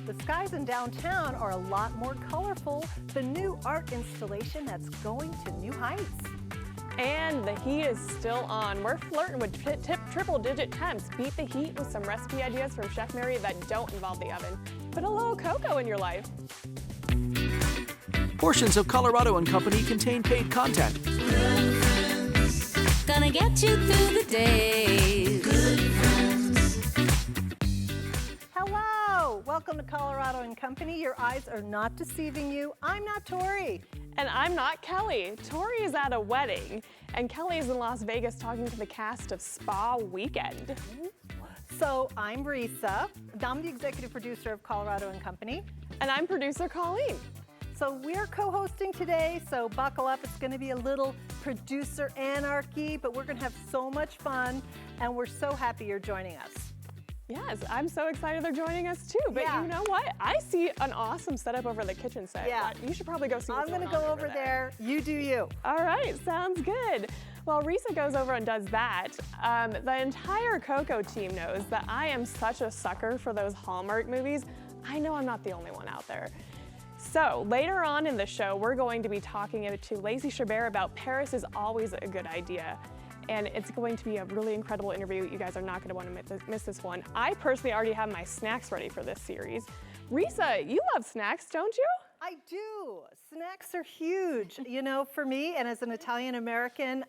The skies in downtown are a lot more colorful. The new art installation that's going to new heights. And the heat is still on. We're flirting with triple-digit temps. Beat the heat with some recipe ideas from Chef Mary that don't involve the oven. Put a little cocoa in your life. Portions of Colorado and Company contain paid content. Gonna get you through the day. Good friends. Hello, welcome to Colorado and Company. Your eyes are not deceiving you. I'm not Tori. And I'm not Kelly. Tori is at a wedding, and Kelly is in Las Vegas talking to the cast of Spa Weekend. So I'm Risa. I'm the executive producer of Colorado and Company. And I'm producer Colleen. So we're co-hosting today, so buckle up. It's gonna be a little producer anarchy, but we're gonna have so much fun, and we're so happy you're joining us. Yes, I'm so excited they're joining us too, but you know what? I see an awesome setup over the kitchen set. Yeah. You should probably go see what's going on. I'm gonna go over there. You do you. All right, sounds good. While Risa goes over and does that, the entire Coco team knows that I am such a sucker for those Hallmark movies. I know I'm not the only one out there. So later on in the show, we're going to be talking to Lacey Chabert about Paris is always a good idea. And it's going to be a really incredible interview. You guys are not going to want to miss this one. I personally already have my snacks ready for this series. Risa, you love snacks, don't you? I do. Snacks are huge, you know, for me, and as an Italian American,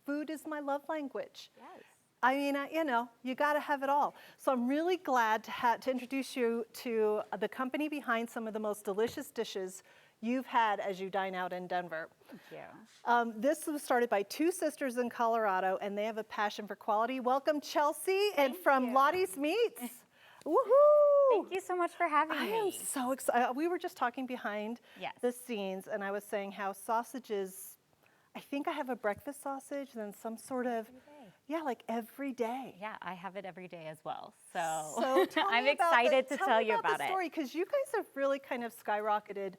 food is my love language. Yes. I mean, you know, you got to have it all. So I'm really glad to introduce you to the company behind some of the most delicious dishes you've had as you dine out in Denver. Thank you. This was started by two sisters in Colorado, and they have a passion for quality. Welcome, Chelsea, and from Lottie's Meats. Woohoo! Thank you so much for having I me. am so excited. We were just talking behind Yes. the scenes, and I was saying how sausages, I think I have a breakfast sausage, then some sort of, like every day. Yeah, I have it every day as well. So, tell I'm me about excited to tell you about the it. story, because you guys have really kind of skyrocketed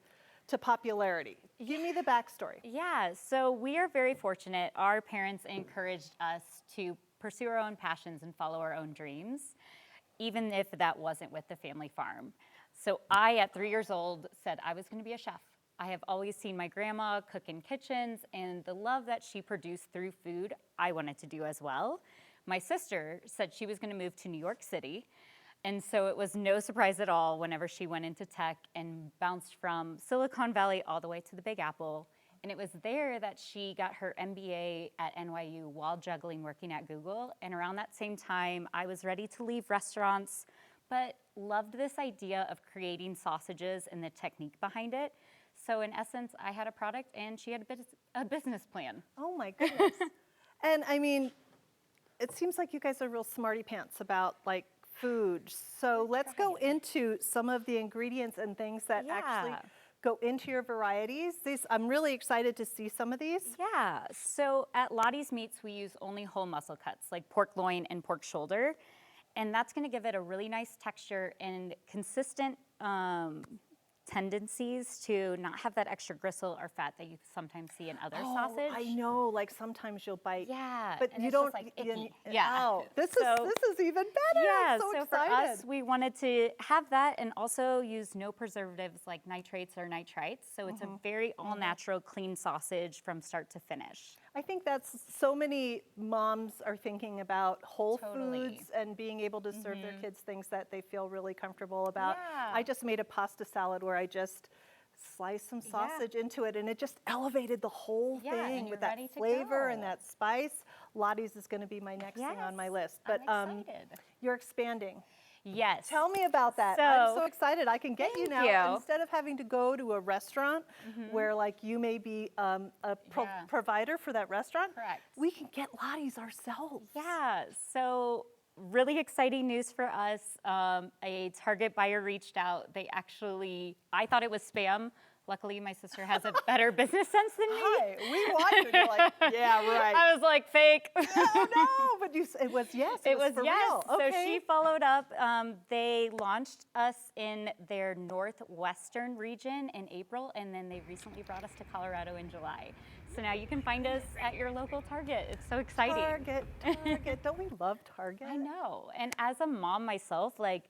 to popularity. Give me the backstory. Yeah, so we are very fortunate. Our parents encouraged us to pursue our own passions and follow our own dreams, even if that wasn't with the family farm. So I, at 3 years old, said I was going to be a chef. I have always seen my grandma cook in kitchens, and the love that she produced through food, I wanted to do as well. My sister said she was going to move to New York City, and so it was no surprise at all whenever she went into tech and bounced from Silicon Valley all the way to the Big Apple. And it was there that she got her MBA at NYU while juggling working at Google. And around that same time, I was ready to leave restaurants, but loved this idea of creating sausages and the technique behind it. So in essence, I had a product and she had a business plan. Oh my goodness. And I mean, it seems like you guys are real smarty pants about like food. So let's go into some of the ingredients and things that actually go into your varieties. I'm really excited to see some of these. Yeah, so at Lottie's Meats, we use only whole muscle cuts, like pork loin and pork shoulder. And that's gonna give it a really nice texture and consistent tendencies to not have that extra gristle or fat that you sometimes see in other sausage. I know, like sometimes you'll bite. Yeah, but and you it's don't just like icky. Oh, this is even better. Yeah, I'm so so excited. for us, we wanted to have that and also use no preservatives like nitrates or nitrites. So it's a very all-natural, clean sausage from start to finish. I think that's so many moms are thinking about whole foods and being able to serve their kids things that they feel really comfortable about. Yeah. I just made a pasta salad where I just sliced some sausage into it, and it just elevated the whole thing with that flavor and that spice. Lottie's is going to be my next thing on my list. But I'm excited. You're expanding. Yes. Tell me about that. I'm so excited. I can get you now. Instead of having to go to a restaurant where like you may be a provider for that restaurant, Correct. we can get Lottie's ourselves. Yeah, so really exciting news for us. A Target buyer reached out. I thought it was spam. Luckily, my sister has a better business sense than me. Hi, we watched it. You're like, yeah, right. I was like, fake. No, but it was yes. It was for real. So she followed up. They launched us in their northwestern region in April, and then they recently brought us to Colorado in July. So now you can find us at your local Target. It's so exciting. Target. Don't we love Target? I know. And as a mom myself, like,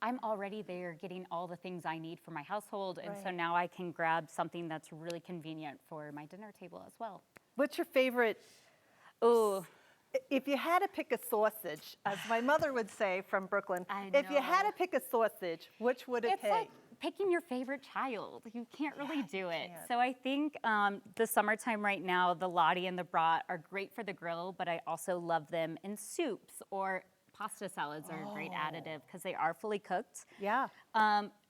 I'm already there getting all the things I need for my household. And so Right. now I can grab something that's really convenient for my dinner table as well. What's your favorite? Oh, If you had to pick a sausage, as my mother would say from Brooklyn, I if you had know. to pick a sausage, which would it it's pick? like picking your favorite child. You can't really do it. can't. So I think the summertime right now, the Lottie and the brat are great for the grill, but I also love them in soups, or pasta salads are a great additive because they are fully cooked. Yeah.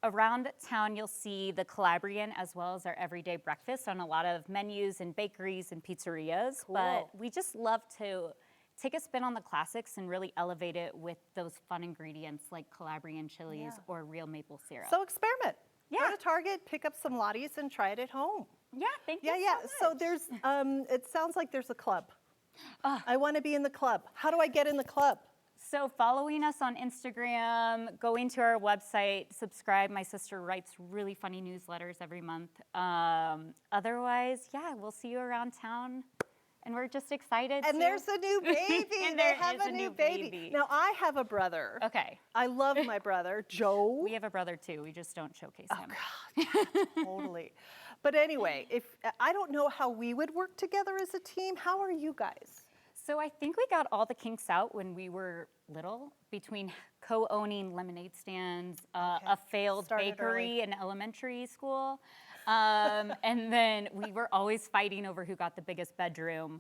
Around town, you'll see the Calabrian as well as our everyday breakfast on a lot of menus and bakeries and pizzerias. But Cool. we just love to take a spin on the classics and really elevate it with those fun ingredients like Calabrian chilies or real maple syrup. So experiment. Go Yeah. to Target, pick up some Lotties, and try it at home. yeah, thank Yeah, you yeah. so So much. there's, it sounds like there's a club. I want to be in the club. How do I get in the club? So following us on Instagram, going to our website, subscribe. My sister writes really funny newsletters every month. Otherwise, yeah, we'll see you around town. And we're just excited. And there's a new baby. And They there have is a new baby. Now, I have a brother. Okay. I love my brother, Joe. We have a brother too. We just don't showcase him. Totally. But anyway, if I don't know how we would work together as a team. How are you guys? So I think we got all the kinks out when we were little, between co-owning lemonade stands, a failed Started bakery in elementary school, and then we were always fighting over who got the biggest bedroom.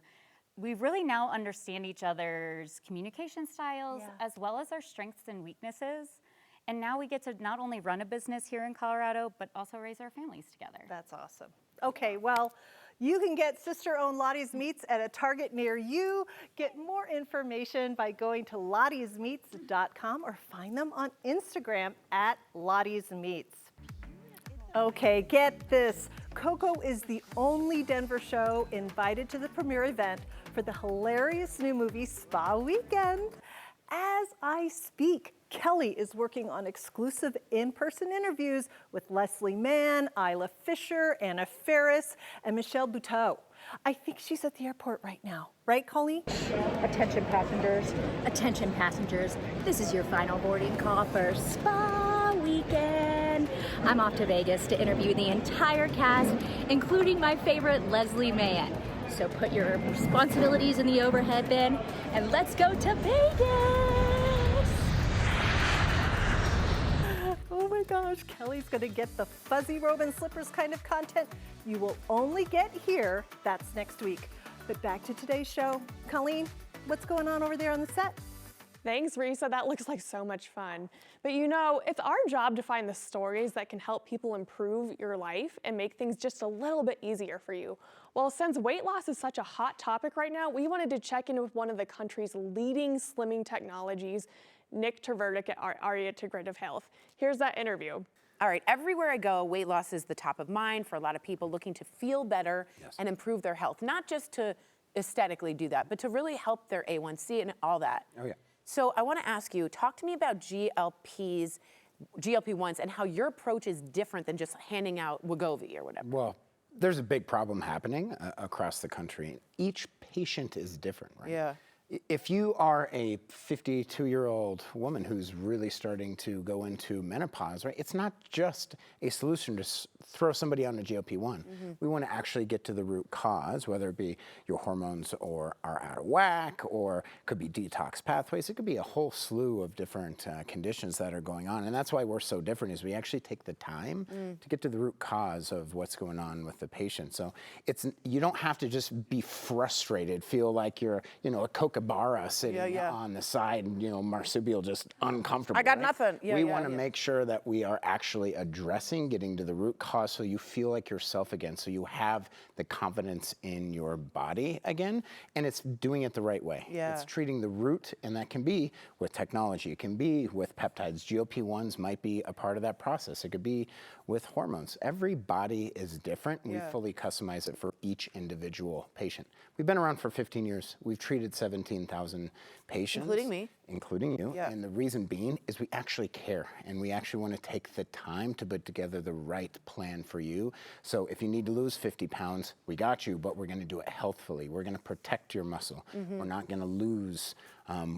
We really now understand each other's communication styles as well as our strengths and weaknesses. And now we get to not only run a business here in Colorado, but also raise our families together. That's awesome. Okay, well, you can get sister-owned Lottie's Meats at a Target near you. Get more information by going to lottiesmeats.com or find them on Instagram at Lottie's Meats. Okay, get this. Coco is the only Denver show invited to the premiere event for the hilarious new movie Spa Weekend. As I speak, Kelly is working on exclusive in-person interviews with Leslie Mann, Isla Fisher, Anna Faris, and Michelle Buteau. I think she's at the airport right now. Right, Colleen? Attention passengers. Attention passengers. This is your final boarding call for Spa Weekend. I'm off to Vegas to interview the entire cast, including my favorite Leslie Mann. So put your responsibilities in the overhead bin and let's go to Vegas. Oh my gosh, Kelly's gonna get the fuzzy robe and slippers kind of content you will only get here. That's next week. But back to today's show. Colleen, what's going on over there on the set? Thanks, Risa. That looks like so much fun. But you know, it's our job to find the stories that can help people improve your life and make things just a little bit easier for you. Well, since weight loss is such a hot topic right now, we wanted to check in with one of the country's leading slimming technologies, Nick Tvrdik at Aria Integrative Health. Here's that interview. All right, everywhere I go, weight loss is the top of mind for a lot of people looking to feel better and improve their health. Not just to aesthetically do that, but to really help their A1C and all that. Oh, yeah. So I want to ask you, talk to me about GLP-1s and how your approach is different than just handing out Wegovy or whatever. Well, there's a big problem happening across the country. Each patient is different, right? Yeah. If you are a 52-year-old woman who's really starting to go into menopause, right, it's not just a solution to throw somebody on a GLP-1. We want to actually get to the root cause, whether it be your hormones are out of whack, or it could be detox pathways. It could be a whole slew of different conditions that are going on. And that's why we're so different, is we actually take the time to get to the root cause of what's going on with the patient. So you don't have to just be frustrated, feel like you're, a kookaburra sitting on the side, and, marsupial, just uncomfortable. I got right? nothing. We want to make sure that we are actually addressing, getting to the root cause, so you feel like yourself again, so you have the confidence in your body again, and it's doing it the right way. Yeah. It's treating the root, and that can be with technology. It can be with peptides. GLP-1s might be a part of that process. It could be with hormones. Every body is different. We fully customize it for each individual patient. We've been around for 15 years. We've treated 17 17,000 patients. Including me. Including you. Yeah. And the reason being is we actually care, and we actually want to take the time to put together the right plan for you. So if you need to lose 50 pounds, we got you, but we're going to do it healthfully. We're going to protect your muscle. We're not going to lose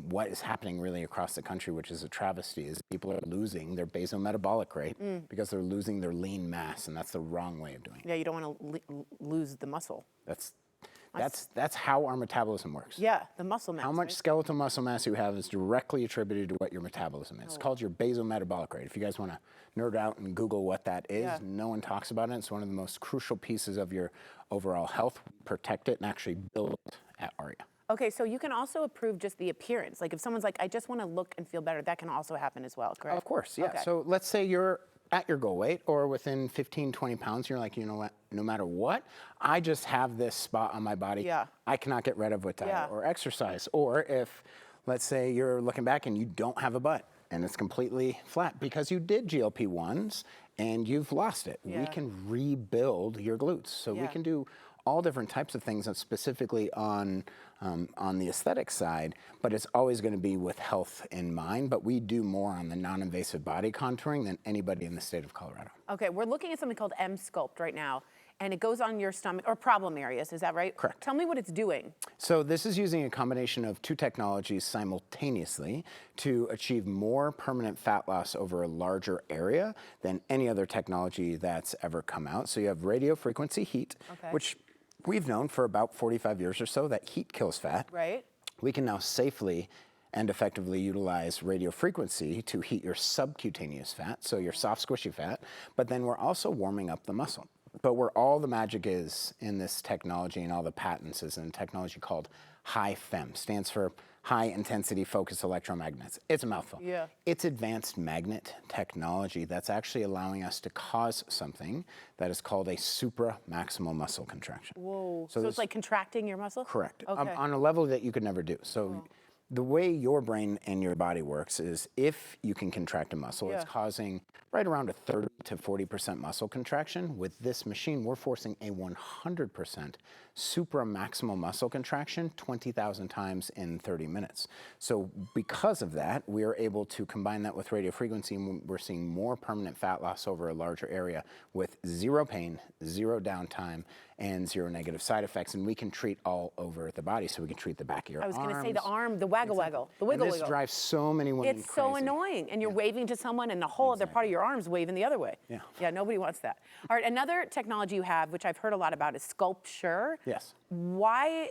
what is happening really across the country, which is a travesty, is people are losing their basometabolic rate because they're losing their lean mass, and that's the wrong way of doing it. Yeah, you don't want to lose the muscle. That's how our metabolism works. Yeah, the muscle mass. How much right? skeletal muscle mass you have is directly attributed to what your metabolism is. It's called your basometabolic rate. If you guys want to nerd out and Google what that is, no one talks about it. It's one of the most crucial pieces of your overall health. Protect it and actually build it at ARIA. Okay, so you can also improve just the appearance. Like if someone's like, I just want to look and feel better, that can also happen as well, correct? Of course, yeah. Okay. So let's say you're at your goal weight or within 15, 20 pounds, you're like, you know what, no matter what, I just have this spot on my body I cannot get rid of with diet or exercise. Or if, let's say you're looking back and you don't have a butt and it's completely flat because you did GLP-1s and you've lost it. We can rebuild your glutes. So we can do all different types of things, and specifically on the aesthetic side, but it's always going to be with health in mind. But we do more on the non-invasive body contouring than anybody in the state of Colorado. Okay, we're looking at something called M-Sculpt right now, and it goes on your stomach, or problem areas, is that right? Correct. Tell me what it's doing. So this is using a combination of two technologies simultaneously to achieve more permanent fat loss over a larger area than any other technology that's ever come out. So you have radio frequency heat, which we've known for about 45 years or so that heat kills fat. Right. We can now safely and effectively utilize radio frequency to heat your subcutaneous fat, so your soft, squishy fat, but then we're also warming up the muscle. But where all the magic is in this technology and all the patents is in a technology called HIFEM, stands for High Intensity Focused Electromagnets. It's a mouthful. Yeah. It's advanced magnet technology that's actually allowing us to cause something that is called a supramaximal muscle contraction. Whoa. So it's like contracting your muscle? Correct. Okay. On a level that you could never do. So the way your brain and your body works is if you can contract a muscle, it's causing right around a 30 to 40% muscle contraction. With this machine, we're forcing a 100% supramaximal muscle contraction 20,000 times in 30 minutes. So because of that, we are able to combine that with radio frequency, and we're seeing more permanent fat loss over a larger area with zero pain, zero downtime, and zero negative side effects. And we can treat all over the body. So we can treat the back of your arms. I was going to say the arm, the waggle waggle, the wiggle And this wiggle. drives so many women It's crazy. so annoying. And you're waving to someone and the whole other part of your arm's waving the other way. Yeah. Yeah, nobody wants that. All right, another technology you have, which I've heard a lot about, is Sculpture. Yes. Why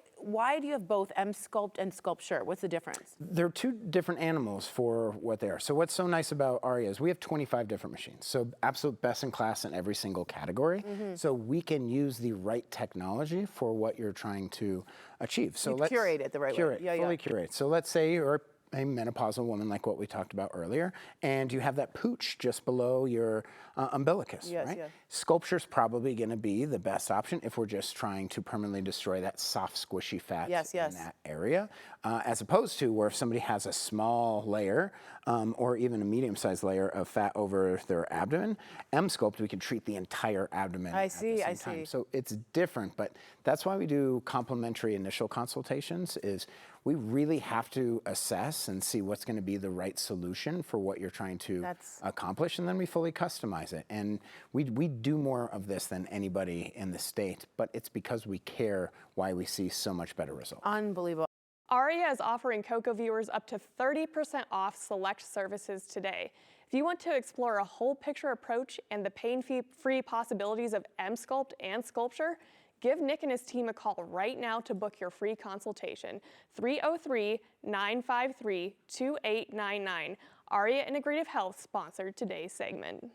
do you have both M-Sculpt and Sculpture? What's the difference? They're two different animals for what they are. So what's so nice about ARIA is we have 25 different machines. So absolute best in class in every single category. So we can use the right technology for what you're trying to achieve. So You curate it the right way. curate, Yeah, fully yeah. curate. So let's say you're a menopausal woman like what we talked about earlier, and you have that pooch just below your umbilicus, Yes, right? yes. Sculpture's probably going to be the best option if we're just trying to permanently destroy that soft, squishy fat Yes, yes. in that area, as opposed to where if somebody has a small layer or even a medium-sized layer of fat over their abdomen, M-Sculpt, we can treat the entire abdomen I at see, the same I time. see. So it's different, but that's why we do complimentary initial consultations is we really have to assess and see what's going to be the right solution for what you're trying to accomplish, and then we fully customize it. And we do more of this than anybody in the state, but it's because we care why we see so much better results. Unbelievable. ARIA is offering Coco viewers up to 30% off select services today. If you want to explore a whole picture approach and the pain-free possibilities of M-Sculpt and Sculpture, give Nick and his team a call right now to book your free consultation. 303-953-2899. ARIA Integrative Health sponsored today's segment.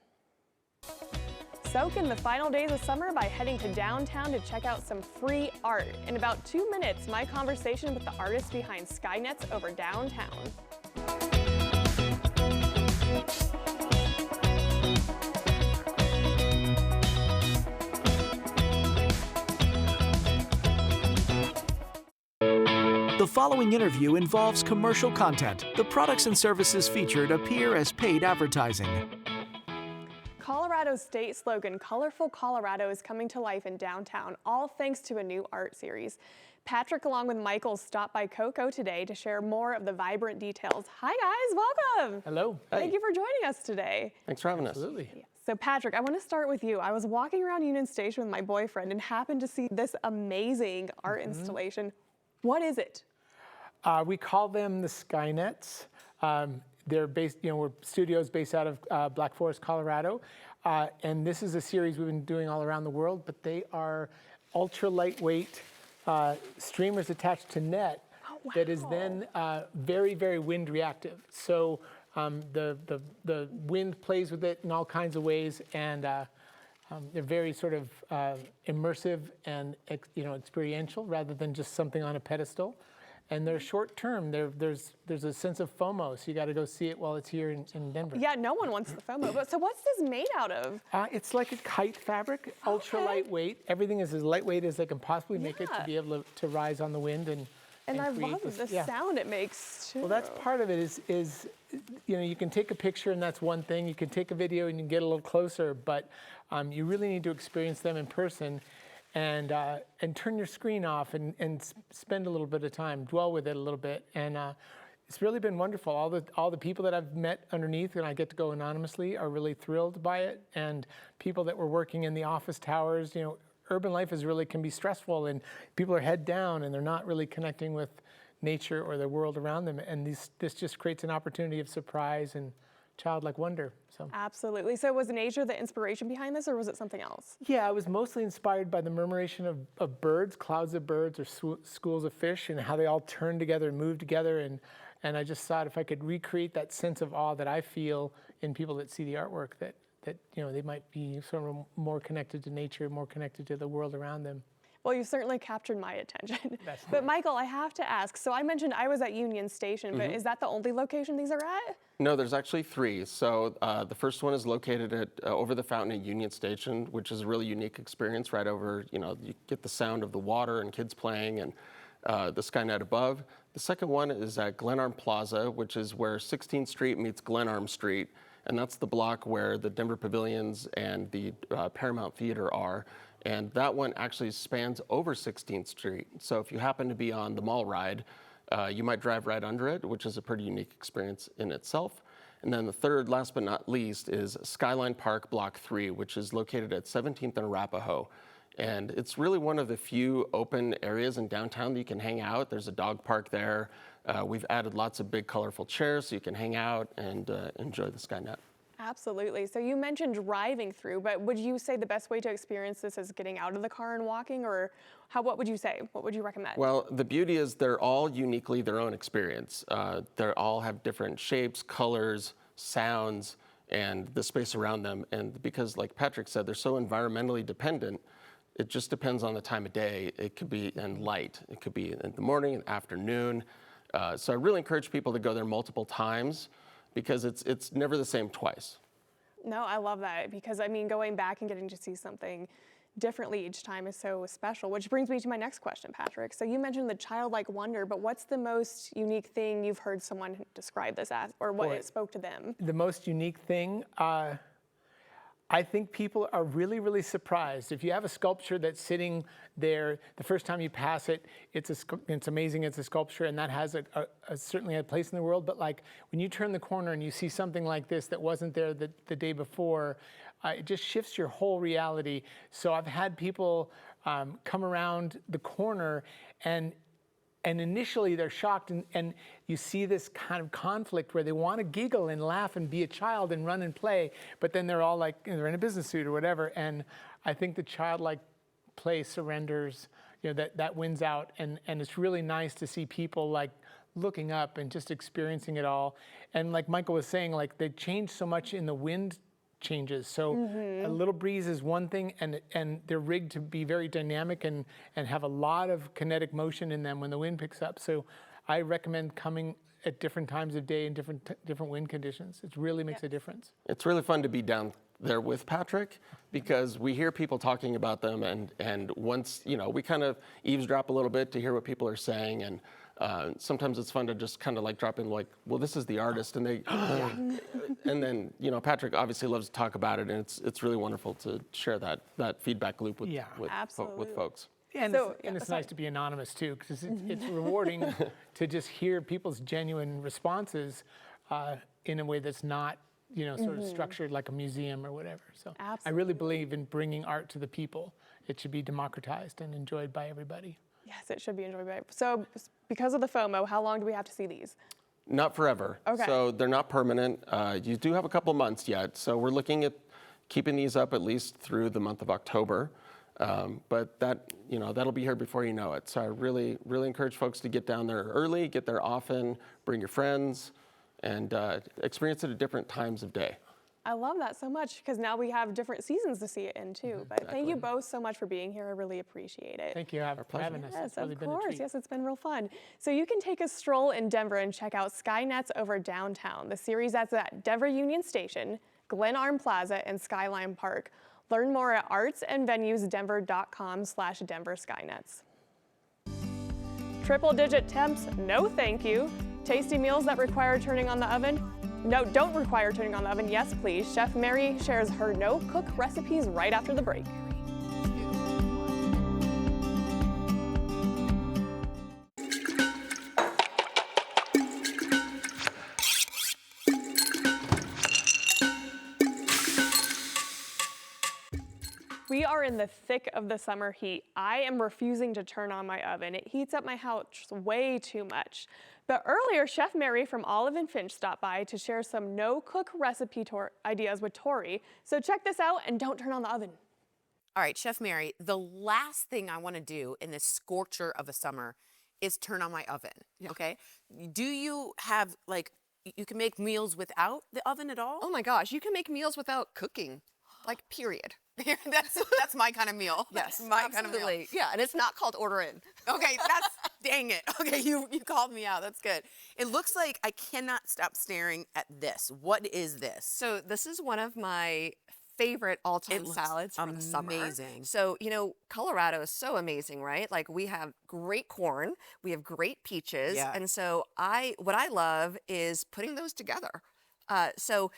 Soak in the final days of summer by heading to downtown to check out some free art. In about 2 minutes, my conversation with the artist behind Skynet's over downtown. The following interview involves commercial content. The products and services featured appear as paid advertising. Colorado's state slogan, Colorful Colorado, is coming to life in downtown, all thanks to a new art series. Patrick, along with Michael, stopped by KUSA today to share more of the vibrant details. Hi, guys. Welcome. Hello. Thank you for joining us today. Thanks for having us. Yeah. So, Patrick, I want to start with you. I was walking around Union Station with my boyfriend and happened to see this amazing art installation. What is it? We call them the Skynets. They're based, we're studios based out of Black Forest, Colorado. And this is a series we've been doing all around the world, but they are ultra lightweight streamers attached to net that is then very, very wind reactive. So the wind plays with it in all kinds of ways, and they're very sort of immersive and experiential rather than just something on a pedestal. And they're short term. There's a sense of FOMO, so you got to go see it while it's here in Denver. Yeah, no one wants the FOMO. But so what's this made out of? It's like a kite fabric, ultra lightweight. Everything is as lightweight as they can possibly make it to be able to rise on the wind and I create love the sound it makes too. Well, that's part of it. Is you can take a picture and that's one thing. You can take a video and you can get a little closer, but you really need to experience them in person. And turn your screen off and spend a little bit of time, dwell with it a little bit, and it's really been wonderful. All the people that I've met underneath, and I get to go anonymously, are really thrilled by it. And people that were working in the office towers, urban life can be stressful, and people are head down and they're not really connecting with nature or the world around them. And this just creates an opportunity of surprise and childlike wonder. So. Absolutely. So was nature the inspiration behind this, or was it something else? Yeah, I was mostly inspired by the murmuration of birds, clouds of birds or schools of fish, and how they all turn together and move together. And I just thought if I could recreate that sense of awe that I feel in people that see the artwork, that they might be sort of more connected to nature, more connected to the world around them. Well, you certainly captured my attention. But Michael, I have to ask, so I mentioned I was at Union Station, but is that the only location these are at? No, there's actually 3. So the first one is located at over the fountain at Union Station, which is a really unique experience right over, you get the sound of the water and kids playing and the Skynet above. The second one is at Glenarm Plaza, which is where 16th Street meets Glenarm Street. And that's the block where the Denver Pavilions and the Paramount Theater are. And that one actually spans over 16th Street. So if you happen to be on the mall ride, you might drive right under it, which is a pretty unique experience in itself. And then the third, last but not least, is Skyline Park Block 3, which is located at 17th and Arapahoe. And it's really one of the few open areas in downtown that you can hang out. There's a dog park there. We've added lots of big, colorful chairs so you can hang out and enjoy the Skynet. Absolutely. So you mentioned driving through, but would you say the best way to experience this is getting out of the car and walking, or what would you say? What would you recommend? Well, the beauty is they're all uniquely their own experience. They all have different shapes, colors, sounds, and the space around them. And because, like Patrick said, they're so environmentally dependent, it just depends on the time of day. It could be in light. It could be in the morning, afternoon. So I really encourage people to go there multiple times, because it's never the same twice. No, I love that, because going back and getting to see something differently each time is so special, which brings me to my next question, Patrick. So you mentioned the childlike wonder, but what's the most unique thing you've heard someone describe this as, or what it spoke to them? The most unique thing, I think people are really, really surprised. If you have a sculpture that's sitting there, the first time you pass it, it's amazing, it's a sculpture, and that has certainly a place in the world, but like when you turn the corner and you see something like this that wasn't there the day before, it just shifts your whole reality. So I've had people come around the corner and initially they're shocked, and you see this kind of conflict where they want to giggle and laugh and be a child and run and play, but then they're all like, they're in a business suit or whatever. And I think the childlike play surrenders, that wins out. And it's really nice to see people like looking up and just experiencing it all. And like Michael was saying, like they change so much in the wind changes. So a little breeze is one thing, and they're rigged to be very dynamic and have a lot of kinetic motion in them when the wind picks up. So I recommend coming at different times of day and different wind conditions. It really makes a difference. It's really fun to be down there with Patrick, because we hear people talking about them, and once, we kind of eavesdrop a little bit to hear what people are saying, and sometimes it's fun to just kind of like drop in like, well, this is the artist, and they, and then, Patrick obviously loves to talk about it, and it's really wonderful to share that feedback loop with folks. And it's nice to be anonymous too, because it's rewarding to just hear people's genuine responses in a way that's not, sort of structured like a museum or whatever. So I really believe in bringing art to the people. It should be democratized and enjoyed by everybody. Yes, it should be enjoyed by. So because of the FOMO, how long do we have to see these? Not forever. Okay. So they're not permanent. You do have a couple months yet. So we're looking at keeping these up at least through the month of October. But that'll be here before you know it. So I really, really encourage folks to get down there early, get there often, bring your friends, and experience it at different times of day. I love that so much because now we have different seasons to see it in too. But thank you both so much for being here. I really appreciate it. Thank you for having us. Yes, It's really of been a course. treat. Yes, it's been real fun. So you can take a stroll in Denver and check out Skynet's over downtown. The series that's at Denver Union Station, Glen Arm Plaza, and Skyline Park. Learn more at artsandvenuesdenver.com/Denver Skynets. Triple-digit temps? No, thank you. Tasty meals that require turning on the oven? No, don't require turning on the oven. Yes, please. Chef Mary shares her no-cook recipes right after the break. We are in the thick of the summer heat. I am refusing to turn on my oven. It heats up my house way too much. But earlier, Chef Mary from Olive and Finch stopped by to share some no-cook recipe ideas with Tori. So check this out and don't turn on the oven. All right, Chef Mary, the last thing I want to do in this scorcher of a summer is turn on my oven, okay? Do you have, you can make meals without the oven at all? Oh my gosh, you can make meals without cooking, period. That's my kind of meal. Yes, That's my kind of meal. Yeah, and it's not called order in. Okay, dang it. Okay, you called me out. That's good. It looks like I cannot stop staring at this. What is this? So this is one of my favorite all-time salads from the summer. Amazing. So, Colorado is so amazing, right? Like we have great corn, we have great peaches, and so what I love is putting those together. So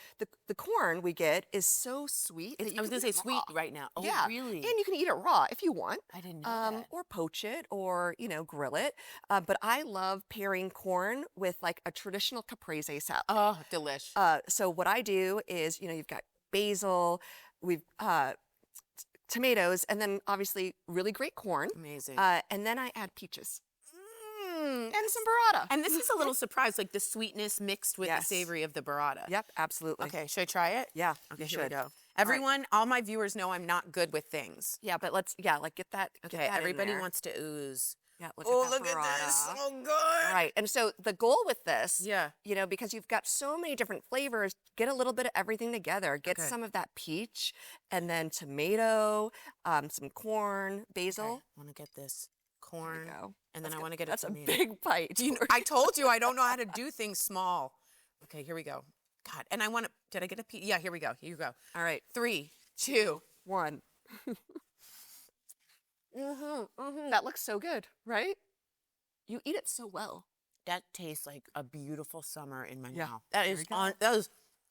the corn we get is so sweet. I was going to say sweet right now. Oh, yeah, really? And you can eat it raw if you want. I didn't know that. Or poach it or, grill it. But I love pairing corn with like a traditional caprese salad. Oh, delish. So what I do is, you've got basil, we've tomatoes, and then obviously really great corn. Amazing. And then I add peaches. And some burrata. And this is a little surprise, like the sweetness mixed with the savory of the burrata. Yep, absolutely. Okay, should I try it? Yeah, okay, you here we should. go. Everyone, all my viewers know I'm not good with things. Yeah, but get that. Okay, get that everybody in there. wants to ooze. Yeah, Look at this. Oh, good. Right, and so the goal with this, Yeah. Because you've got so many different flavors, get a little bit of everything together. Get some of that peach, and then tomato, some corn, basil. Okay. I want to get this corn, and then I want to get That's a a tomato. big bite. I told you I don't know how to do things small. Okay, here we go. God, and I want to. Did I get a peach? Yeah, here we go. Here you go. All right, 3, 2, 1. That looks so good, right? You eat it so well. That tastes like a beautiful summer in my Yeah. mouth. That is,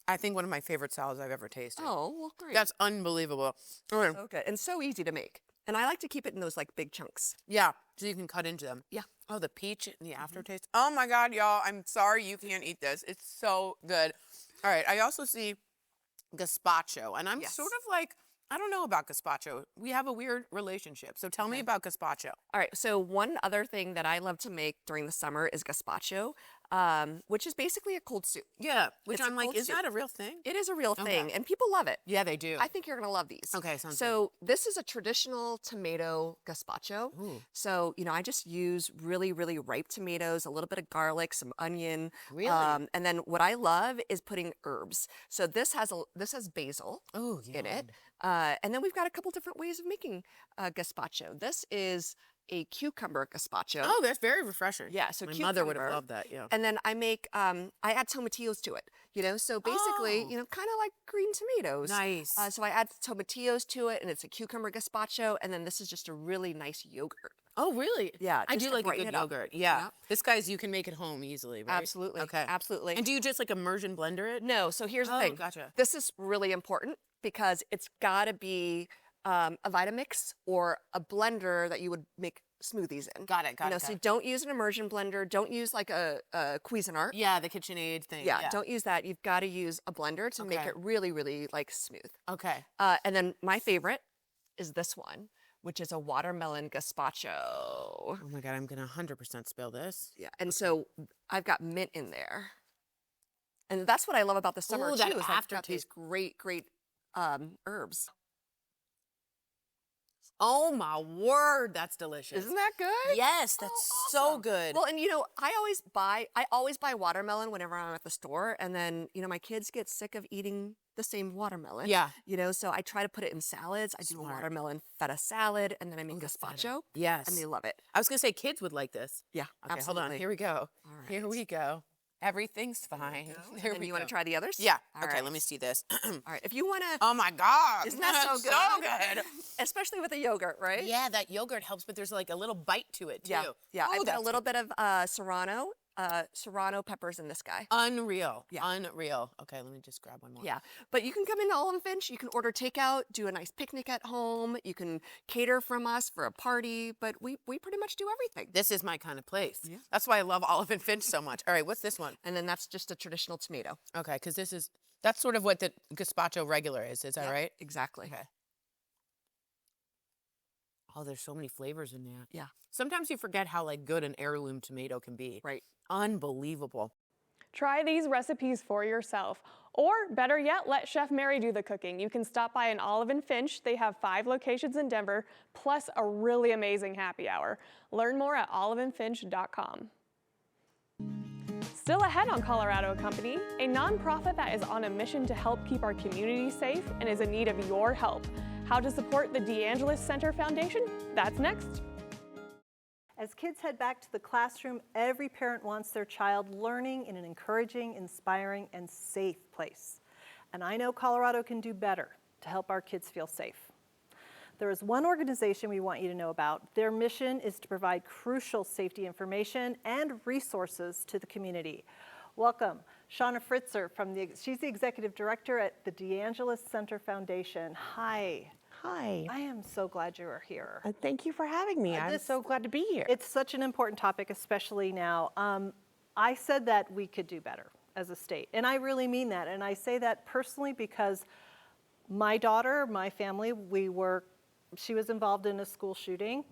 I think, one of my favorite salads I've ever tasted. Oh, well, great. That's unbelievable. Okay. so good and so easy to make. And I like to keep it in those like big chunks. Yeah, so you can cut into them. Yeah. Oh, the peach and the aftertaste. Oh my God, y'all! I'm sorry you can't eat this. It's so good. All right, I also see gazpacho, and I'm sort of like, I don't know about gazpacho. We have a weird relationship. So tell me about gazpacho. All right, so one other thing that I love to make during the summer is gazpacho, which is basically a cold soup. Yeah, which It's a I'm like, cold is soup. that a real thing? It is a real thing, and people love it. Yeah, they do. I think you're gonna love these. Okay, sounds So this is a traditional tomato gazpacho. Ooh. So, I just use really, really ripe tomatoes, a little bit of garlic, some onion. Really? And then what I love is putting herbs. So this has basil in it. And then we've got a couple different ways of making gazpacho. This is a cucumber gazpacho. Oh, that's very refreshing. Yeah, so my cucumber. mother would have loved that. Yeah. And then I make, I add tomatillos to it, So basically, kind of like green tomatoes. Nice. So I add tomatillos to it, and it's a cucumber gazpacho, and then this is just a really nice yogurt. Oh, really? Yeah, I just do to like a brighten good it up. yogurt. Yeah. Yep. This guy's, you can make it home easily, right? Absolutely. Okay. Absolutely. And do you just like immersion blender it? No, so here's the thing. Gotcha. This is really important because it's got to be a Vitamix or a blender that you would make smoothies in. Got it, got it, So got it. don't use an immersion blender. Don't use like a Cuisinart. Yeah, the KitchenAid thing. Yeah, don't use that. You've got to use a blender to make Okay. it really, really like smooth. Okay. And then my favorite is this one, which is a watermelon gazpacho. Oh my God, I'm gonna 100% spill this. Yeah, and so I've got mint in there. And that's what I love about the summer Ooh, too, that is I've got aftertaste. these great herbs. Oh my word, that's delicious. Isn't that good? Yes, that's so good. Well, and I always buy watermelon whenever I'm at the store, and then my kids get sick of eating the same watermelon. Yeah. So I try to put it in salads. I do a watermelon feta salad, and then I make gazpacho. Yes. And they love it. I was gonna say kids would like this. Yeah, Okay, hold on. absolutely. Here we go. All right. Here we go. Everything's fine. There And we you want go. to try the others? Yeah. All Okay, right. let me see this. All right. If you want to, Oh my God. isn't that so good? So good. Especially with the yogurt, right? Yeah, that yogurt helps, but there's like a little bite to it too. Yeah. Yeah. Oh, I put a that's little bit of serrano peppers in this guy. unreal. Yeah. Unreal. Okay, let me just grab one more. Yeah, but you can come into Olive & Finch. You can order takeout, do a nice picnic at home. You can cater from us for a party, but we pretty much do everything. This is my kind of place. Yeah. That's why I love Olive and Finch so much. All right, what's this one? And then that's just a traditional tomato. Okay, because that's sort of what the gazpacho regular is that Yep, right? Exactly. Okay. Oh, there's so many flavors in there. Yeah. Sometimes you forget how like good an heirloom tomato can be. Right. Unbelievable. Try these recipes for yourself. Or better yet, let Chef Mary do the cooking. You can stop by an Olive & Finch. They have 5 locations in Denver, plus a really amazing happy hour. Learn more at oliveandfinch.com. Still ahead on Colorado Company, a nonprofit that is on a mission to help keep our community safe and is in need of your help. How to support the DeAngelis Center Foundation? That's next. As kids head back to the classroom, every parent wants their child learning in an encouraging, inspiring, and safe place. And I know Colorado can do better to help our kids feel safe. There is one organization we want you to know about. Their mission is to provide crucial safety information and resources to the community. Welcome, Shauna Fritzer, she's the Executive Director at the DeAngelis Center Foundation. Hi. Hi. I am so glad you are here. Thank you for having me. I'm so glad to be here. It's such an important topic, especially now. I said that we could do better as a state, and I really mean that. And I say that personally because my daughter, my family, she was involved in a school shooting,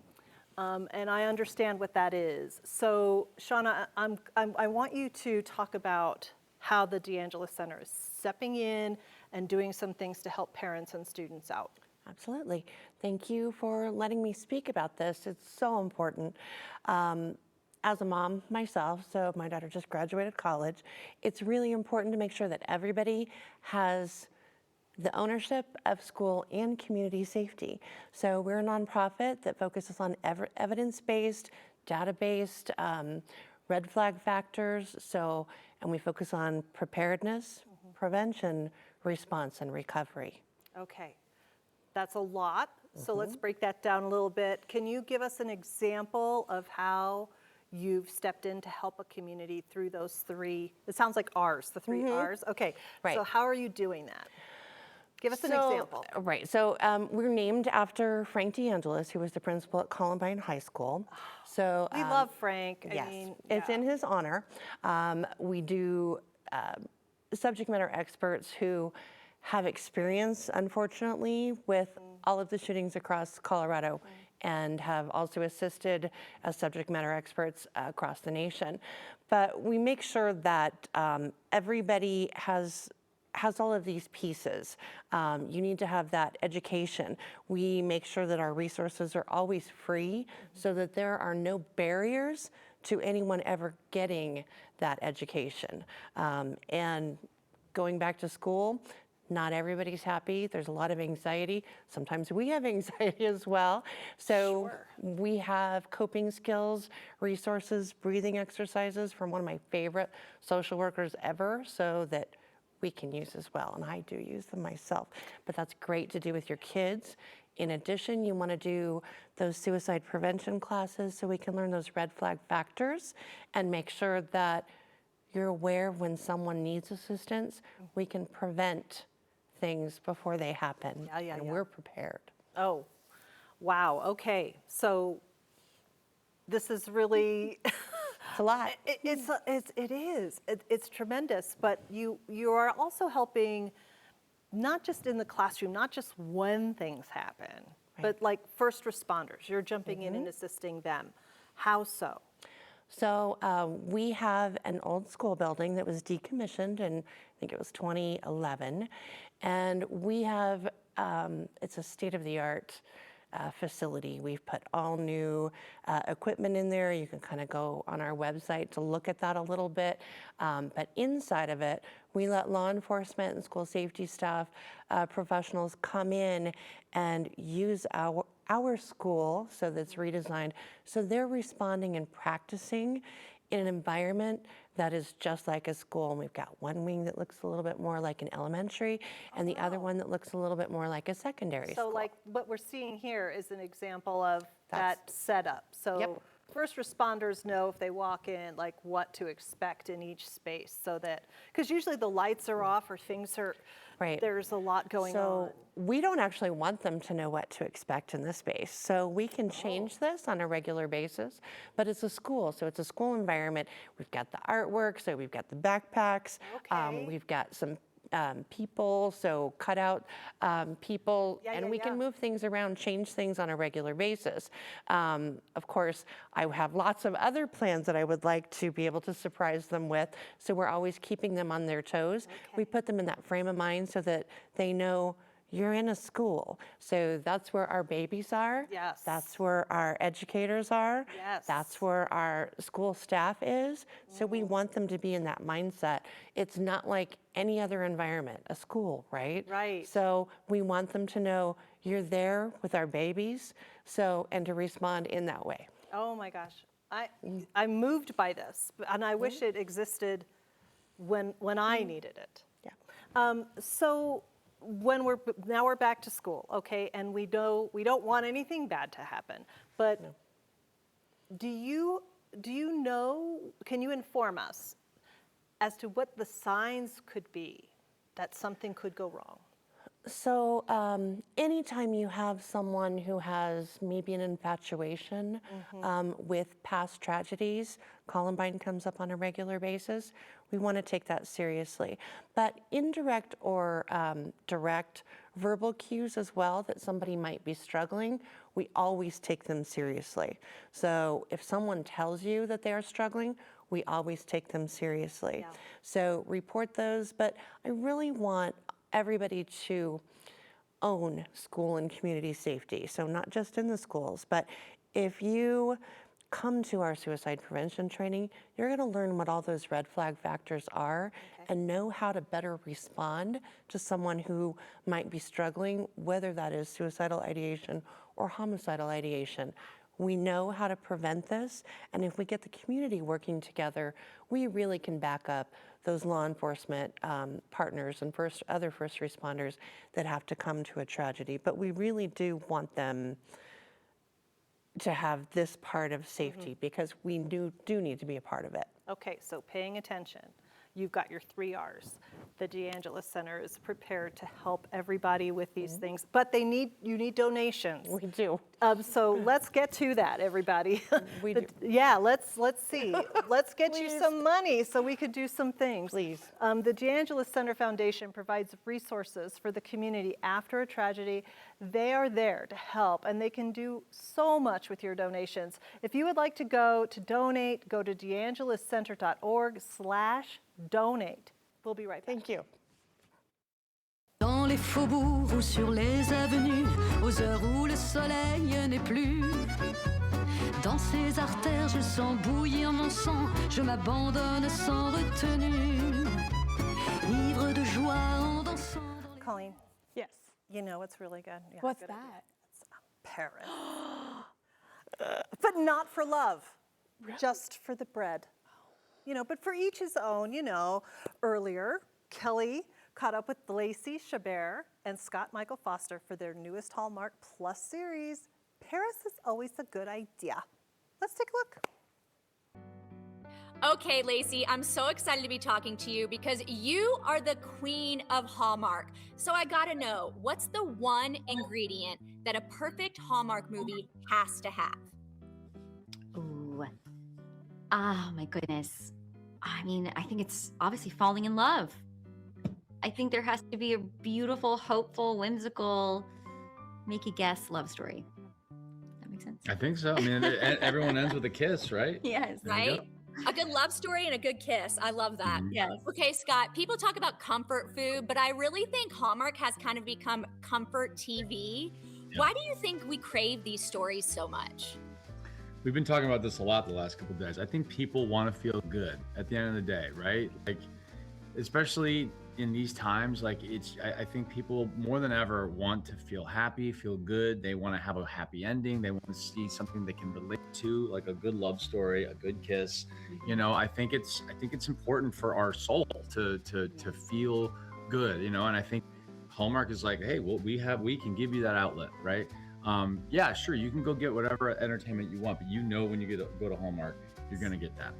and I understand what that is. So, Shauna, I want you to talk about how the DeAngelis Center is stepping in and doing some things to help parents and students out. Absolutely. Thank you for letting me speak about this. It's so important. As a mom myself, so my daughter just graduated college, it's really important to make sure that everybody has the ownership of school and community safety. So we're a nonprofit that focuses on evidence-based, data-based, red flag factors. And we focus on preparedness, prevention, response, and recovery. Okay. That's a lot, so let's break that down a little bit. Can you give us an example of how you've stepped in to help a community through those 3, it sounds like R's, the 3 R's? Okay, Right. So how are you doing that? Give us an example. Right, so we're named after Frank DeAngelis, who was the principal at Columbine High School. So We love Frank. yes, I mean, it's in his honor. We do subject matter experts who have experience, unfortunately, with all of the shootings across Colorado and have also assisted as subject matter experts across the nation. But we make sure that everybody has all of these pieces. You need to have that education. We make sure that our resources are always free so that there are no barriers to anyone ever getting that education. And going back to school, not everybody's happy. There's a lot of anxiety. Sometimes we have anxiety as well. So we have coping skills, resources, breathing exercises from one of my favorite social workers ever, so that we can use as well. And I do use them myself. But that's great to do with your kids. In addition, you want to do those suicide prevention classes so we can learn those red flag factors and make sure that you're aware when someone needs assistance. We can prevent things before they happen, and we're prepared. Oh, wow. Okay. So this is really It's a lot. it is. It's tremendous. But you are also helping, not just in the classroom, not just when things happen, but like first responders. You're jumping in and assisting them. How so? So we have an old school building that was decommissioned in, I think it was 2011. And we have, it's a state-of-the-art facility. We've put all new equipment in there. You can kind of go on our website to look at that a little bit. But inside of it, we let law enforcement and school safety staff professionals come in and use our school, so that's redesigned, so they're responding and practicing in an environment that is just like a school. And we've got one wing that looks a little bit more like an elementary, and the other one that looks a little bit more like a secondary So school. like what we're seeing here is an example of that setup. So first responders know if they walk in, like what to expect in each space, so that, because usually the lights are off or things are, there's a lot going on. So we don't actually want them to know what to expect in this space. So we can change this on a regular basis, but it's a school, so it's a school environment. We've got the artwork, so we've got the backpacks, we've got some people, so cut out people, and we can move things around, change things on a regular basis. Of course, I have lots of other plans that I would like to be able to surprise them with, so we're always keeping them on their toes. We put them in that frame of mind so that they know you're in a school. So that's where our babies are. Yes. That's where our educators are. Yes. That's where our school staff is. So we want them to be in that mindset. It's not like any other environment, a school, right? Right. So we want them to know you're there with our babies, so, and to respond in that way. Oh my gosh. I'm moved by this, and I wish it existed when I needed it. So when we're back to school, okay, and we don't want anything bad to happen, but do you know, can you inform us as to what the signs could be that something could go wrong? So anytime you have someone who has maybe an infatuation with past tragedies, Columbine comes up on a regular basis, we want to take that seriously. But indirect or direct verbal cues as well that somebody might be struggling, we always take them seriously. So if someone tells you that they are struggling, we always take them seriously. So report those, but I really want everybody to own school and community safety. So not just in the schools, but if you come to our suicide prevention training, you're gonna learn what all those red flag factors are and know how to better respond to someone who might be struggling, whether that is suicidal ideation or homicidal ideation. We know how to prevent this, and if we get the community working together, we really can back up those law enforcement partners and other first responders that have to come to a tragedy. But we really do want them to have this part of safety because we do need to be a part of it. Okay, so paying attention. You've got your 3 R's. The DeAngelis Center is prepared to help everybody with these things, but you need donations. We do. So let's get to that, everybody. We do. Yeah, let's see. Let's get you some money so we could do some things. Please. The DeAngelis Center Foundation provides resources for the community after a tragedy. They are there to help, and they can do so much with your donations. If you would like to go to donate, go to deangeliscenter.org/donate. We'll be right back. Thank you. Dans les faubourgs ou sur les avenues, aux heures où le soleil n'est plus. Dans ces artères, je sens bouillir mon sang, je m'abandonne sans retenue. Ivre de joie en dansant. Colleen, Yes. you know what's really good? Yeah, What's good idea. that? It's Paris. But not for love, just for the bread. You know, but for each his own, you know. Earlier, Kelly caught up with Lacey Chabert and Scott Michael Foster for their newest Hallmark Plus series, Paris is Always a Good Idea. Let's take a look. Okay, Lacey, I'm so excited to be talking to you because you are the queen of Hallmark. So I gotta know, what's the one ingredient that a perfect Hallmark movie has to have? Ooh. Oh my goodness. I mean, I think it's obviously falling in love. I think there has to be a beautiful, hopeful, whimsical, make you guess love story. That makes sense. I think so. I mean, everyone ends with a kiss, right? Yes. Right? A good love story and a good kiss. I love that. Yes. Okay, Scott, people talk about comfort food, but I really think Hallmark has kind of become comfort TV. Yeah. Why do you think we crave these stories so much? We've been talking about this a lot the last couple of days. I think people want to feel good at the end of the day, right? Like, especially in these times, like I think people more than ever want to feel happy, feel good. They want to have a happy ending. They want to see something they can relate to, like a good love story, a good kiss. You know, I think it's important for our soul to feel good, you know, and I think Hallmark is like, hey, well, we can give you that outlet, right? Yeah, sure, you can go get whatever entertainment you want, but you know when you go to Hallmark, you're gonna get that.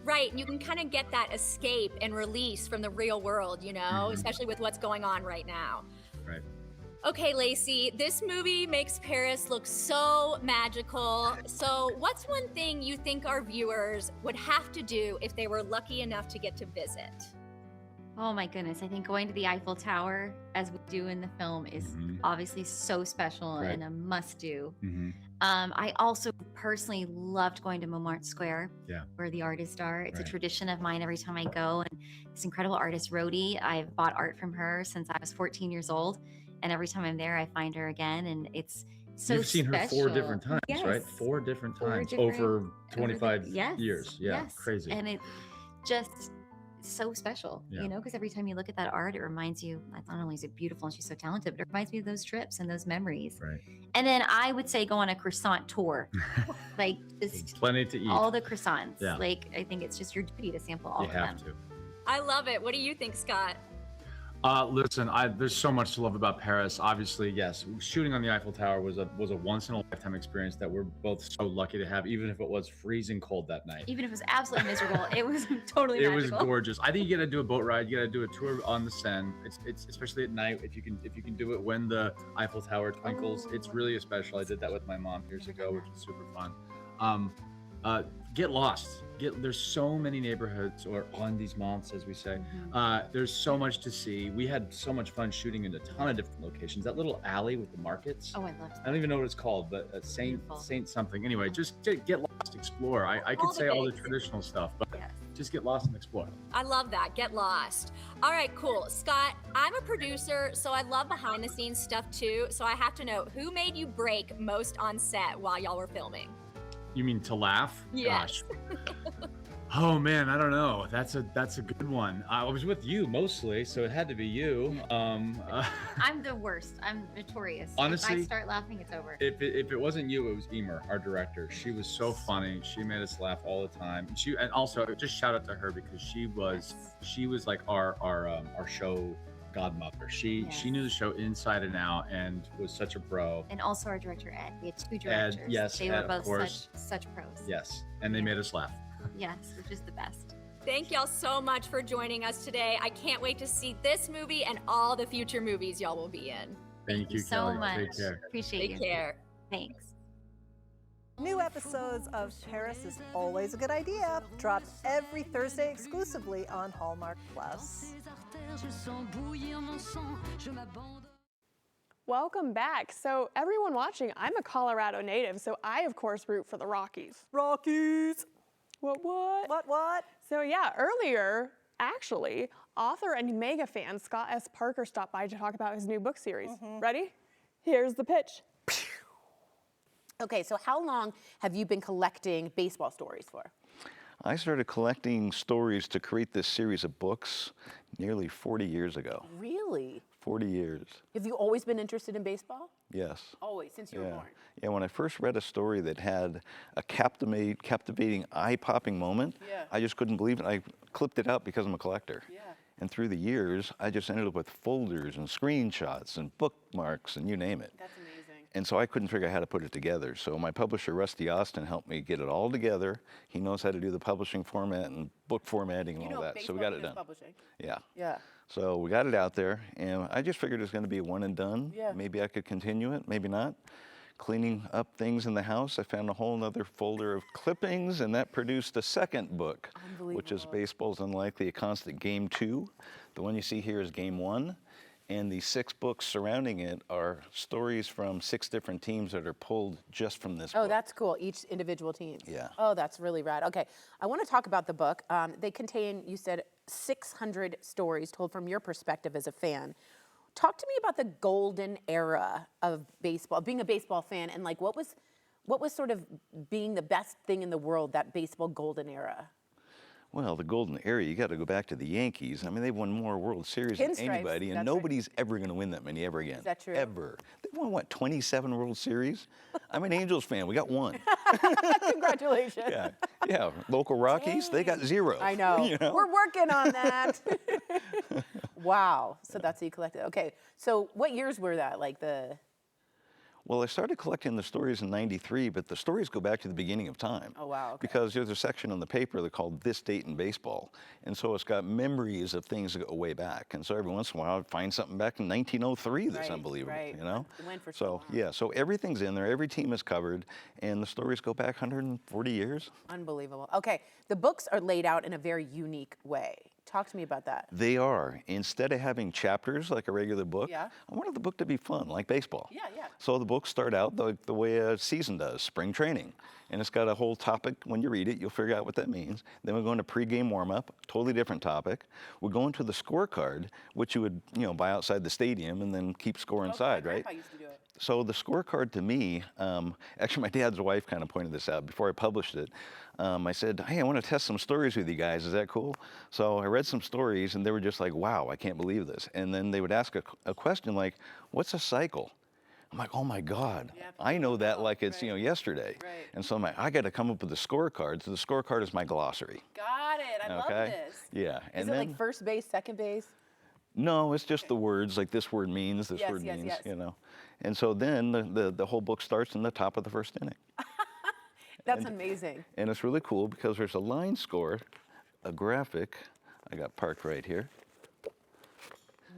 Right, and you can kind of get that escape and release from the real world, you know, especially with what's going on right now. Right. Okay, Lacey, this movie makes Paris look so magical. So what's one thing you think our viewers would have to do if they were lucky enough to get to visit? Oh my goodness. I think going to the Eiffel Tower, as we do in the film, is obviously so special and a must do. I also personally loved going to Montmartre Square, where the artists are. It's a tradition of mine every time I go. And this incredible artist, Rhodey, I've bought art from her since I was 14 years old. And every time I'm there, I find her again. And it's so You've seen her 4 different times, yes. right? 4 different times different- over 25 yes, years. Yeah, yes. crazy. And it's just so special, you know, because every time you look at that art, it reminds you, not only is it beautiful and she's so talented, but it reminds me of those trips and those memories. Right. And then I would say go on a croissant tour, like just Plenty to eat. all the croissants. Yeah. Like, I think it's just your duty to sample all of them. You have to. I love it. What do you think, Scott? Listen, there's so much to love about Paris. Obviously, yes, shooting on the Eiffel Tower was a once in a lifetime experience that we're both so lucky to have, even if it was freezing cold that night. Even if it was absolutely miserable, it was totally It magical. was gorgeous. I think you got to do a boat ride. You got to do a tour on the Seine. It's especially at night if you can do it when the Eiffel Tower twinkles. It's really special. I did that with my mom years ago, which was super fun. Get lost. There's so many neighborhoods, or arrondissements, as we say. There's so much to see. We had so much fun shooting in a ton of different locations. That little alley with the markets. Oh, I loved that. I don't even know what it's called, but Saint something. Anyway, just get lost, explore. I could say all the traditional stuff, but just get lost and explore. I love that. Get lost. All right, cool. Scott, I'm a producer, so I love behind the scenes stuff too. So I have to know, who made you break most on set while y'all were filming? You mean to laugh? Yes. Gosh. Oh man, I don't know. That's a good one. I was with you mostly, so it had to be you. I'm the worst. I'm notorious. Honestly, if I start laughing, it's over. If it wasn't you, it was Emer, our director. She was so funny. She made us laugh all the time. And also just shout out to her because she was like our show godmother. She knew the show inside and out and was such a pro. And also our director, Ed. We had 2 directors. Ed, yes, they Ed, were of both course. such pros. Yes, and they made us laugh. Yes, which is the best. Thank y'all so much for joining us today. I can't wait to see this movie and all the future movies y'all will be in. Thank you so Kelly. much. Take care. Appreciate you. Take care. Thanks. New episodes of Paris is always a good idea. Dropped every Thursday exclusively on Hallmark Plus. Welcome back. So everyone watching, I'm a Colorado native, so I of course root for the Rockies. Rockies! What? What? So yeah, earlier, actually, author and mega fan Scott S. Parker stopped by to talk about his new book series. Ready? Here's the pitch. Okay, so how long have you been collecting baseball stories for? I started collecting stories to create this series of books nearly 40 years ago. Really? 40 years. Have you always been interested in baseball? Yes. Always, since you were born? Yeah, when I first read a story that had a captivating, eye-popping moment, I just couldn't believe it. I clipped it out because I'm a collector. And through the years, I just ended up with folders and screenshots and bookmarks and you name it. That's amazing. And so I couldn't figure out how to put it together. So my publisher, Rusty Austin, helped me get it all together. He knows how to do the publishing format and book formatting and all that. So we got it done. Publishing. Yeah. Yeah. So we got it out there, and I just figured it was going to be a one and done. Yeah. Maybe I could continue it, maybe not. Cleaning up things in the house, I found a whole other folder of clippings, and that produced a second book, which is Baseball's Unlikely, a Constant, Game 2. The one you see here is Game 1, and the 6 books surrounding it are stories from 6 different teams that are pulled just from this book. Oh, that's cool. Each individual team. Yeah. Oh, that's really rad. Okay, I want to talk about the book. They contain, you said, 600 stories told from your perspective as a fan. Talk to me about the golden era of baseball, being a baseball fan, and like what was sort of being the best thing in the world, that baseball golden era? Well, the golden era, you got to go back to the Yankees. I mean, they've won more World Series than anybody, and nobody's ever going to win that many ever again. Is that true? Ever. They won, what, 27 World Series? I'm an Angels fan. We got 1. Congratulations. Yeah. Local Rockies, they got 0. I know. You know? We're working on that. Wow. So that's what you collected. Okay. So what years were that? Like the... Well, I started collecting the stories in '93, but the stories go back to the beginning of time. Oh, wow. Okay. Because there's a section on the paper that called This Date in Baseball. And so it's got memories of things that go way back. And so every once in a while, I'd find something back in 1903 that's unbelievable, you know? It went for so long. Yeah, so everything's in there. Every team is covered. And the stories go back 140 years. Unbelievable. Okay. The books are laid out in a very unique way. Talk to me about that. They are. Instead of having chapters like a regular book, Yeah. I wanted the book to be fun, like baseball. Yeah. So the books start out the way a season does, spring training. And it's got a whole topic. When you read it, you'll figure out what that means. Then we go into pregame warm-up, totally different topic. We go into the scorecard, which you would, buy outside the stadium and then keep score inside, right? My grandpa used to do it. So the scorecard to me, actually my dad's wife kind of pointed this out before I published it. I said, hey, I want to test some stories with you guys. Is that cool? So I read some stories and they were just like, wow, I can't believe this. And then they would ask a question like, what's a cycle? I'm like, oh my God, I know that like it's, yesterday. Right. And so I'm like, I got to come up with a scorecard. So the scorecard is my glossary. Got it. I love this. Yeah. Is it like first base, second base? No, it's just the words, like this word means, this word means, And so then the whole book starts in the top of the first inning. That's amazing. And it's really cool because there's a line score, a graphic, I got parked right here. Oh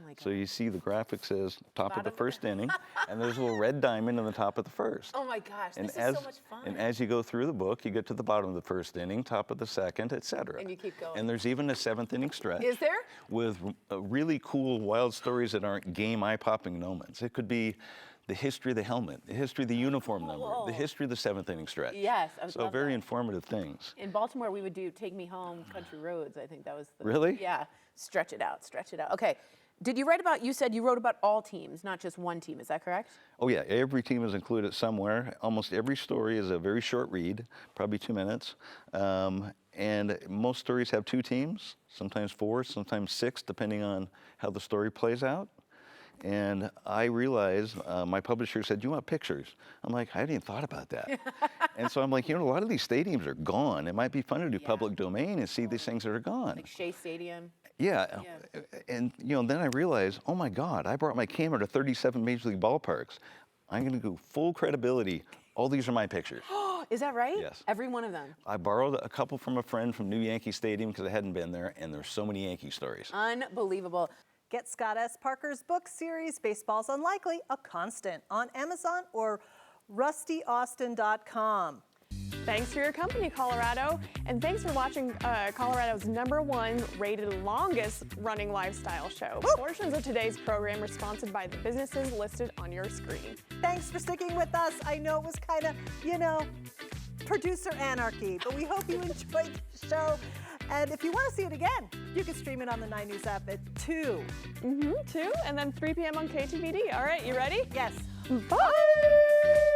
my God. So you see the graphic says top of the first inning, and there's a little red diamond in the top of the first. Oh my gosh, And this is so much fun. And as you go through the book, you get to the bottom of the first inning, top of the second, etc. And you keep going. And there's even a 7th inning stretch. Is there? With really cool, wild stories that aren't game eye-popping moments. It could be the history of the helmet, the history of the uniform number, the history of the 7th inning stretch. Yes, I would So love very that. informative things. In Baltimore, we would do Take Me Home, Country Roads. I think that was the... Really? Yeah. Stretch it out. Okay. Did you write about, you said you wrote about all teams, not just one team. Is that correct? Oh yeah, every team is included somewhere. Almost every story is a very short read, probably 2 minutes. And most stories have 2 teams, sometimes 4, sometimes 6, depending on how the story plays out. And I realized, my publisher said, do you want pictures? I'm like, I hadn't even thought about that. And so I'm like, a lot of these stadiums are gone. It might be fun to do public domain and see these things that are gone. Like Shea Stadium. Yeah. And then I realized, oh my God, I brought my camera to 37 Major League ballparks. I'm going to go full credibility. All these are my pictures. Is that right? Yes. Every one of them. I borrowed a couple from a friend from New Yankee Stadium because I hadn't been there, and there's so many Yankee stories. Unbelievable. Get Scott S. Parker's book series, Baseball's Unlikely, a Constant, on Amazon or rustyaustin.com. Thanks for your company, Colorado. And thanks for watching Colorado's #1 rated longest running lifestyle show. Woo! Portions of today's program are sponsored by the businesses listed on your screen. Thanks for sticking with us. I know it was kind of, producer anarchy, but we hope you enjoyed the show. And if you want to see it again, you can stream it on the 9 News app at 2. 2, and then 3 p.m. on KTVD. All right, you ready? Yes. Bye!